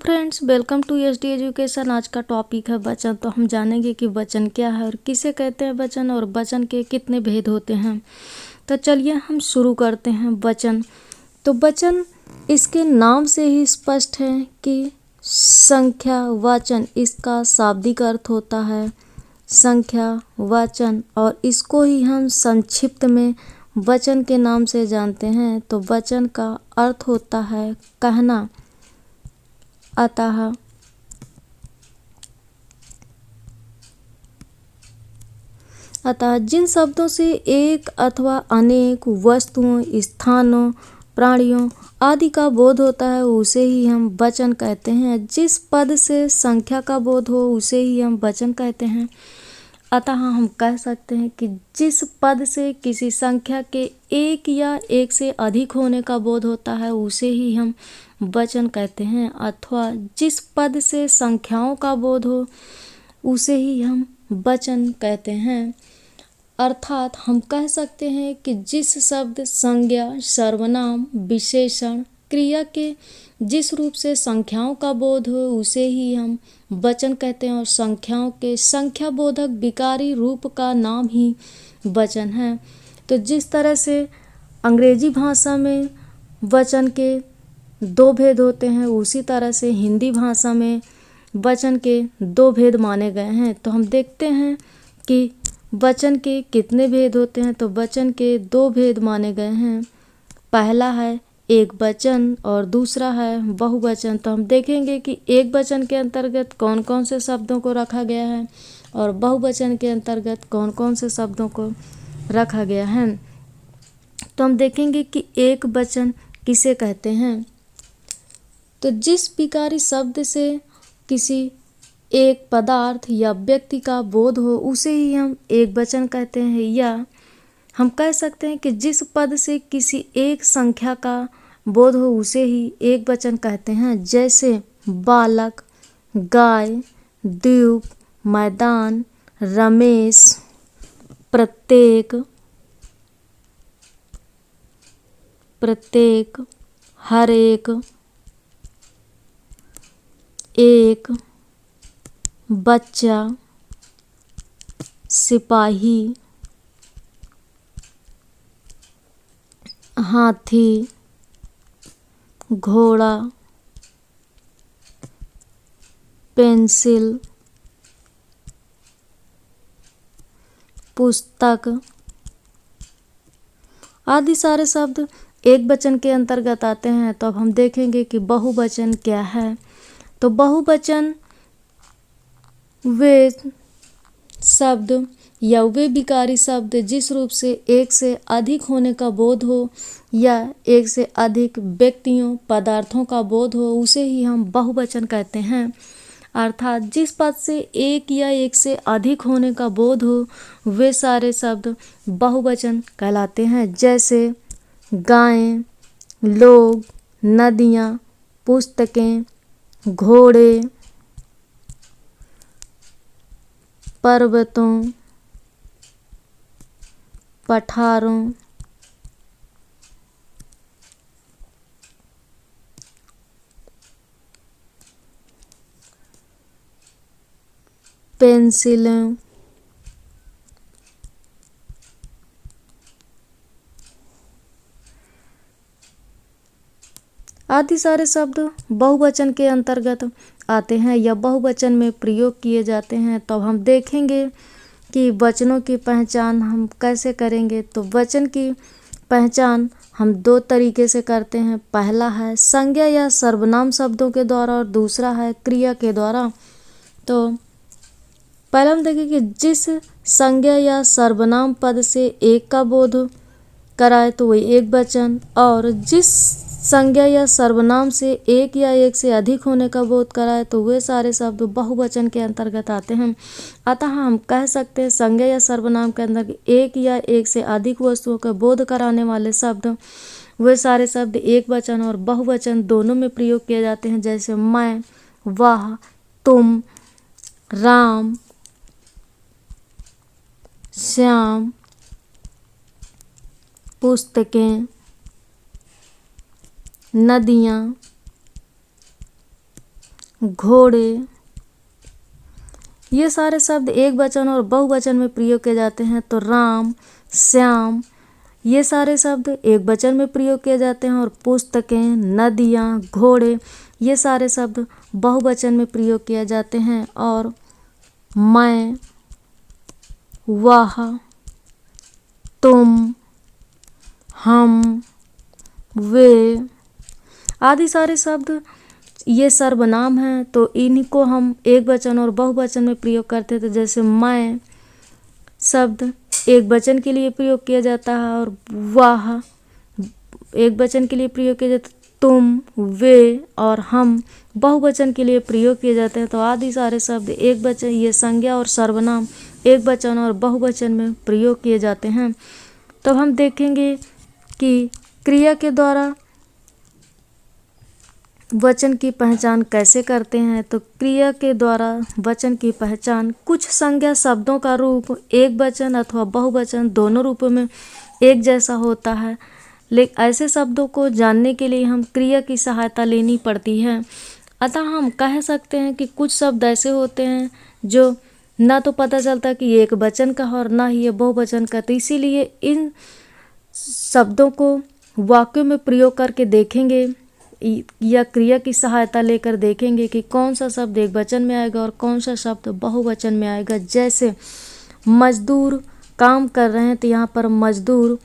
Friends, welcome to SD education. आज का topic है वचन। तो हम जानेंगे कि वचन क्या है और किसे कहते हैं वचन और वचन के कितने भेद होते हैं। तो चलिए हम शुरू करते हैं। वचन तो वचन इसके नाम से ही स्पष्ट है कि संख्या वाचन इसका शाब्दिक अर्थ होता है संख्या वाचन, और इसको ही हम संक्षिप्त में वचन के नाम से जानते हैं। तो वचन का अर्थ होता है कहना। अतः जिन शब्दों से एक अथवा अनेक वस्तुओं, स्थानों, प्राणियों आदि का बोध होता है उसे ही हम वचन कहते हैं। जिस पद से संख्या का बोध हो उसे ही हम वचन कहते हैं। अतः हम कह सकते हैं कि जिस पद से किसी संख्या के एक या एक से अधिक होने का बोध होता है उसे ही हम वचन कहते हैं, अथवा जिस पद से संख्याओं का बोध हो उसे ही हम वचन कहते हैं। अर्थात हम कह सकते हैं कि जिस शब्द, संज्ञा, सर्वनाम, विशेषण, क्रिया के जिस रूप से संख्याओं का बोध हो उसे ही हम वचन कहते हैं, और संख्याओं के संख्या बोधक विकारी रूप का नाम ही वचन है। तो जिस तरह से अंग्रेजी भाषा में वचन के दो भेद होते हैं, उसी तरह से हिंदी भाषा में वचन के दो भेद माने गए हैं। तो हम देखते हैं कि वचन के कितने भेद होते हैं। तो वचन के दो भेद माने गए हैं। पहला है एक वचन और दूसरा है बहुवचन। तो हम देखेंगे कि एक वचन के अंतर्गत कौन कौन से शब्दों को रखा गया है और बहुवचन के अंतर्गत कौन कौन से शब्दों को रखा गया है। तो हम देखेंगे कि एक वचन किसे कहते हैं। तो जिस विकारी शब्द से किसी एक पदार्थ या व्यक्ति का बोध हो उसे ही हम एक वचन कहते हैं, या हम कह सकते हैं कि जिस पद से किसी एक संख्या का बोध हो उसे ही एक वचन कहते हैं। जैसे बालक, गाय, द्वीप, मैदान, रमेश, प्रत्येक, हर एक, बच्चा, सिपाही, हाथी, घोड़ा, पेंसिल, पुस्तक आदि सारे शब्द एक वचन के अंतर्गत आते हैं। तो अब हम देखेंगे कि बहुवचन क्या है। तो बहुवचन वे शब्द या वे विकारी शब्द जिस रूप से एक से अधिक होने का बोध हो या एक से अधिक व्यक्तियों, पदार्थों का बोध हो उसे ही हम बहुवचन कहते हैं। अर्थात जिस पद से एक या एक से अधिक होने का बोध हो वे सारे शब्द बहुवचन कहलाते हैं। जैसे गायें, लोग, नदियाँ, पुस्तकें, घोड़े, पर्वतों, पठारों, पेंसिलें, आदि सारे शब्द बहुवचन के अंतर्गत आते हैं या बहुवचन में प्रयोग किए जाते हैं। तो हम देखेंगे कि वचनों की पहचान हम कैसे करेंगे। तो वचन की पहचान हम दो तरीके से करते हैं। पहला है संज्ञा या सर्वनाम शब्दों के द्वारा और दूसरा है क्रिया के द्वारा। तो पहले हम देखेंगे कि जिस संज्ञा या सर्वनाम पद से एक का बोध कराए तो वही एक वचन, और जिस संज्ञा या सर्वनाम से एक या एक से अधिक होने का बोध कराए तो वे सारे शब्द बहुवचन के अंतर्गत आते हैं। अतः हम कह सकते हैं संज्ञा या सर्वनाम के अंदर एक या एक से अधिक वस्तुओं का बोध कराने वाले शब्द वे सारे शब्द एक वचन और बहुवचन दोनों में प्रयोग किए जाते हैं। जैसे मैं, वह, तुम, राम, श्याम, पुस्तकें, नदियाँ, घोड़े। ये सारे शब्द एक वचन और बहुवचन में प्रयोग किए जाते हैं। तो राम, श्याम, ये सारे शब्द एक वचन में प्रयोग किए जाते हैं। और पुस्तकें, नदियाँ, घोड़े, ये सारे शब्द बहुवचन में प्रयोग किए जाते हैं। और मैं, वह, तुम, हम, वे आदि सारे शब्द ये सर्वनाम हैं। तो इनको हम एक वचन और बहुवचन में प्रयोग करते थे। जैसे मैं शब्द एक वचन के लिए प्रयोग किया जाता है और वह एक वचन के लिए प्रयोग किया जाता है। तुम, वे और हम बहुवचन के लिए प्रयोग किए जाते हैं। तो आदि सारे शब्द एक वचन, ये संज्ञा और सर्वनाम एक वचन और बहुवचन में प्रयोग किए जाते हैं। तो हम देखेंगे कि क्रिया के द्वारा वचन की पहचान कैसे करते हैं। तो क्रिया के द्वारा वचन की पहचान, कुछ संज्ञा शब्दों का रूप एक वचन अथवा बहुवचन दोनों रूपों में एक जैसा होता है। लेकिन ऐसे शब्दों को जानने के लिए हम क्रिया की सहायता लेनी पड़ती है। अतः हम कह सकते हैं कि कुछ शब्द ऐसे होते हैं जो ना तो पता चलता कि ये एक वचन का और ना ही ये बहुवचन का। तो इसीलिए इन शब्दों को वाक्यों में प्रयोग करके देखेंगे या क्रिया की सहायता लेकर देखेंगे कि कौन सा शब्द एक वचन में आएगा और कौन सा शब्द बहुवचन में आएगा। जैसे मजदूर काम कर रहे हैं, तो यहाँ पर मजदूर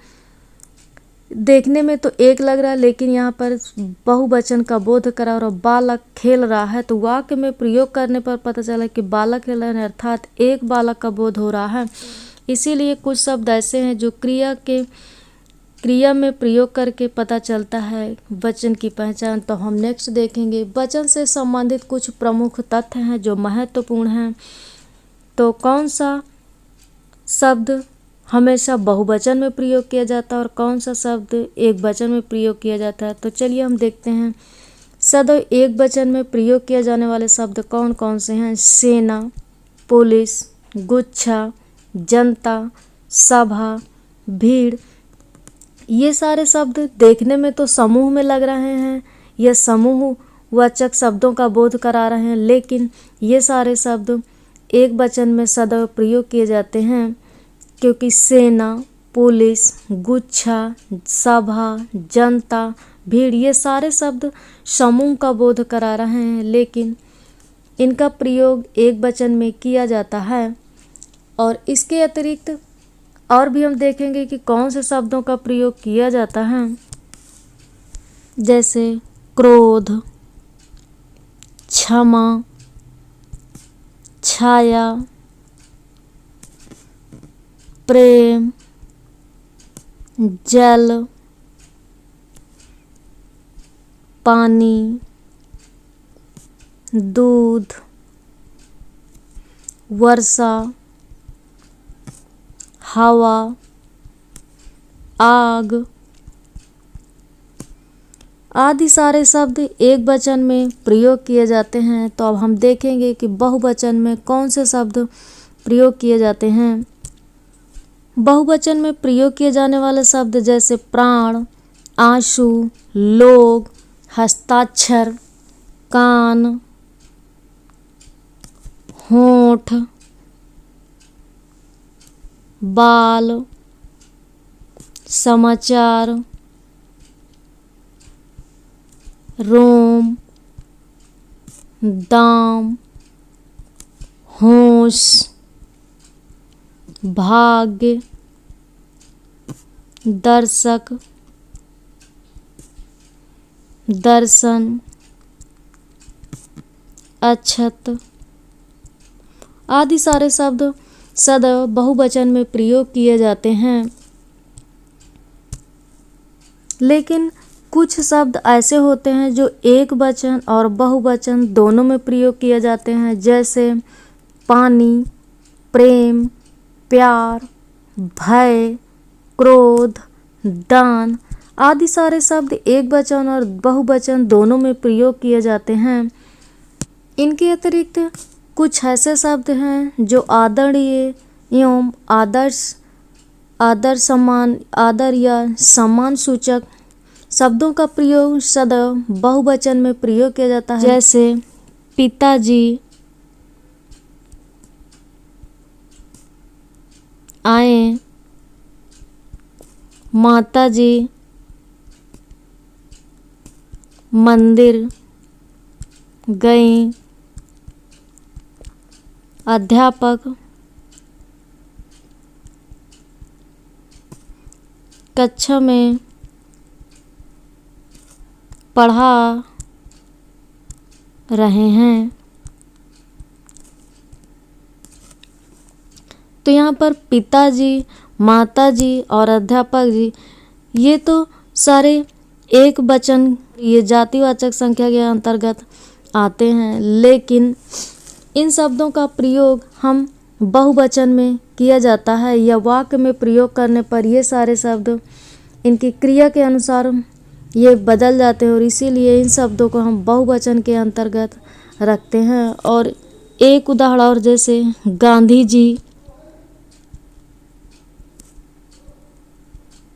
देखने में तो एक लग रहा है, लेकिन यहाँ पर बहुवचन का बोध करा। और बालक खेल रहा है, तो वाक्य में प्रयोग करने पर पता चला कि बालक खेल रहे हैं, अर्थात एक बालक का बोध हो रहा है। इसीलिए कुछ शब्द ऐसे हैं जो क्रिया में प्रयोग करके पता चलता है वचन की पहचान। तो हम नेक्स्ट देखेंगे वचन से संबंधित कुछ प्रमुख तथ्य हैं जो महत्वपूर्ण हैं। तो कौन सा शब्द हमेशा बहुवचन में प्रयोग किया जाता है और कौन सा शब्द एक वचन में प्रयोग किया जाता है। तो चलिए हम देखते हैं सदैव एक वचन में प्रयोग किए जाने वाले शब्द कौन कौन से हैं। सेना, पुलिस, गुच्छा, जनता, सभा, भीड़। ये सारे शब्द देखने में तो समूह में लग रहे हैं, ये समूह वाचक शब्दों का बोध करा रहे हैं, लेकिन ये सारे शब्द एक वचन में सदैव प्रयोग किए जाते हैं। क्योंकि सेना, पुलिस, गुच्छा, सभा, जनता, भीड़, ये सारे शब्द समूह का बोध करा रहे हैं, लेकिन इनका प्रयोग एक वचन में किया जाता है। और इसके अतिरिक्त और भी हम देखेंगे कि कौन से शब्दों का प्रयोग किया जाता है। जैसे क्रोध, क्षमा, छाया, प्रेम, जल, पानी, दूध, वर्षा, हवा, आग आदि सारे शब्द एक वचन में प्रयोग किए जाते हैं। तो अब हम देखेंगे कि बहुवचन में कौन से शब्द प्रयोग किए जाते हैं। बहुवचन में प्रयोग किए जाने वाले शब्द जैसे प्राण, आंसू, लोग, हस्ताक्षर, कान, होंठ, बाल, समाचार, रोम, दाम, होश, भाग्य, दर्शक, दर्शन, अक्षत आदि सारे शब्द सदैव बहुवचन में प्रयोग किए जाते हैं। लेकिन कुछ शब्द ऐसे होते हैं जो एक वचन और बहुवचन दोनों में प्रयोग किए जाते हैं। जैसे पानी, प्रेम, प्यार, भय, क्रोध, दान आदि सारे शब्द एक वचन और बहुवचन दोनों में प्रयोग किए जाते हैं। इनके अतिरिक्त कुछ ऐसे शब्द हैं जो आदरणीय एवं आदर या सम्मान सूचक शब्दों का प्रयोग सदैव बहुवचन में प्रयोग किया जाता है। जैसे पिताजी आए, माताजी मंदिर गईं, अध्यापक कक्षा में पढ़ा रहे हैं। तो यहाँ पर पिताजी, माताजी और अध्यापक जी, ये तो सारे एक वचन, ये जातिवाचक संख्या के अंतर्गत आते हैं, लेकिन इन शब्दों का प्रयोग हम बहुवचन में किया जाता है या वाक्य में प्रयोग करने पर ये सारे शब्द इनकी क्रिया के अनुसार ये बदल जाते हैं और इसीलिए इन शब्दों को हम बहुवचन के अंतर्गत रखते हैं। और एक उदाहरण और, जैसे गांधी जी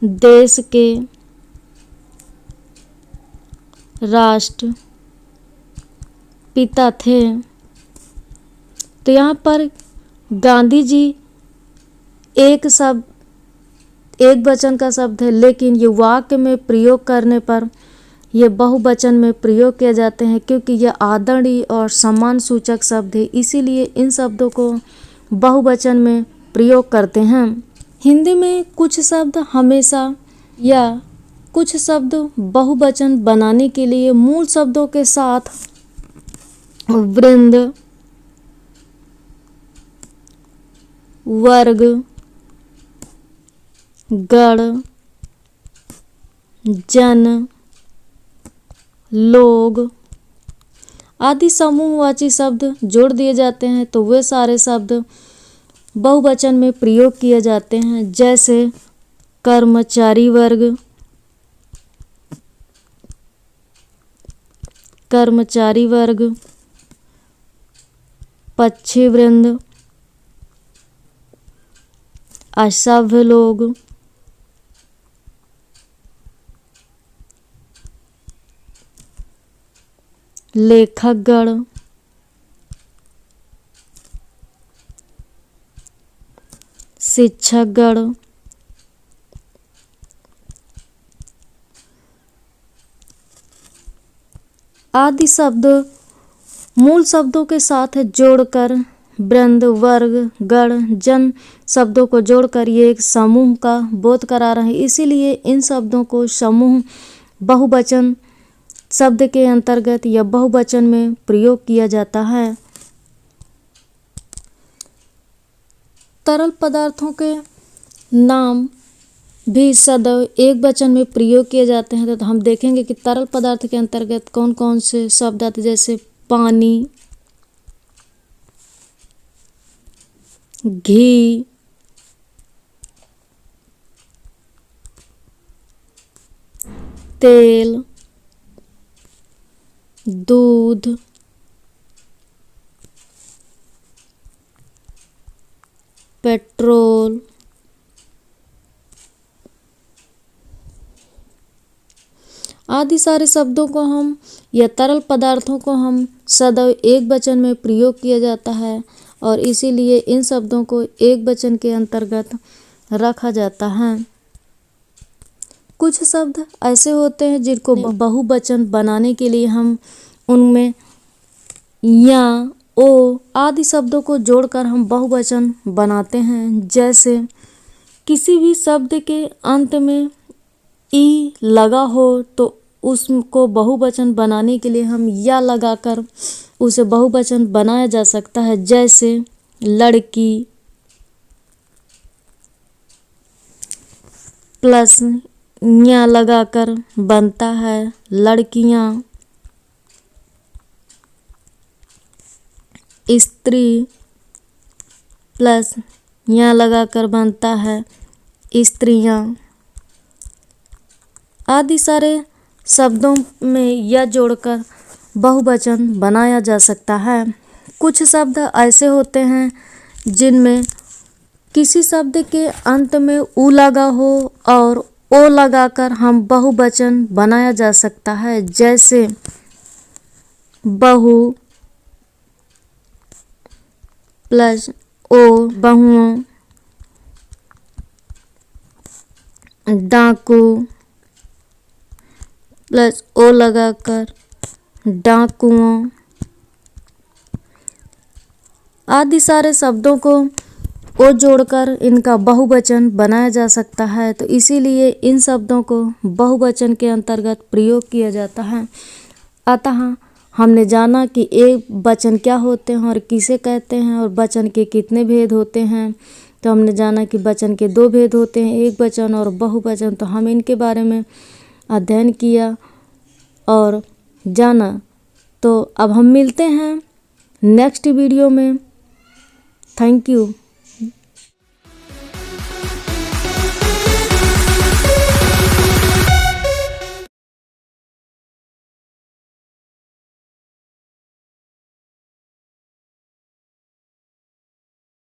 देश के राष्ट्र पिता थे। तो यहाँ पर गांधी जी एक शब्द, एक वचन का शब्द है, लेकिन ये वाक्य में प्रयोग करने पर ये बहुवचन में प्रयोग किए जाते हैं, क्योंकि यह आदरणीय और सम्मान सूचक शब्द है, इसीलिए इन शब्दों को बहुवचन में प्रयोग करते हैं। हिंदी में कुछ शब्द हमेशा या कुछ शब्द बहुवचन बनाने के लिए मूल शब्दों के साथ वृंद, वर्ग, गण, जन, लोग आदि समूहवाची शब्द जोड़ दिए जाते हैं, तो वे सारे शब्द बहुवचन में प्रयोग किए जाते हैं। जैसे कर्मचारी वर्ग, कर्मचारी वर्ग, पक्षी वृंद, असभ्य लोग, लेखकगण, शिक्षकगण, आदि शब्द मूल शब्दों के साथ जोड़कर वृंद, वर्ग, गण, जन शब्दों को जोड़कर ये एक समूह का बोध करा रहे हैं। इसीलिए इन शब्दों को समूह बहुवचन शब्द के अंतर्गत या बहुवचन में प्रयोग किया जाता है। तरल पदार्थों के नाम भी सदैव एक वचन में प्रयोग किए जाते हैं। तो हम देखेंगे कि तरल पदार्थ के अंतर्गत कौन कौन से शब्द आते हैं, जैसे पानी, घी, तेल, दूध, पेट्रोल, आदि सारे शब्दों को हम या तरल पदार्थों को हम सदैव एक वचन में प्रयोग किया जाता है और इसीलिए इन शब्दों को एक वचन के अंतर्गत रखा जाता है। कुछ शब्द ऐसे होते हैं जिनको बहुवचन बनाने के लिए हम उनमें या, ओ आदि शब्दों को जोड़कर हम बहुवचन बनाते हैं। जैसे किसी भी शब्द के अंत में ई लगा हो तो उसको बहुवचन बनाने के लिए हम या लगाकर उसे बहुवचन बनाया जा सकता है। जैसे लड़की प्लस nya लगाकर बनता है लड़कियां। स्त्री प्लस nya लगाकर बनता है स्त्रियां। आदि सारे शब्दों में या जोड़कर बहुवचन बनाया जा सकता है। कुछ शब्द ऐसे होते हैं जिनमें किसी शब्द के अंत में उ लगा हो और ओ लगाकर हम बहुवचन बनाया जा सकता है। जैसे बहु, प्लस ओ बहुओं, डाकू प्लस ओ लगाकर डाकुओं आदि सारे शब्दों को ओ जोड़कर इनका बहुवचन बनाया जा सकता है। तो इसीलिए इन शब्दों को बहुवचन के अंतर्गत प्रयोग किया जाता है। अतः हमने जाना कि एक वचन क्या होते हैं और किसे कहते हैं और वचन के कितने भेद होते हैं। तो हमने जाना कि वचन के दो भेद होते हैं, एक वचन और बहुवचन। तो हम इनके बारे में अध्ययन किया और जाना। तो अब हम मिलते हैं नेक्स्ट वीडियो में। Thank you.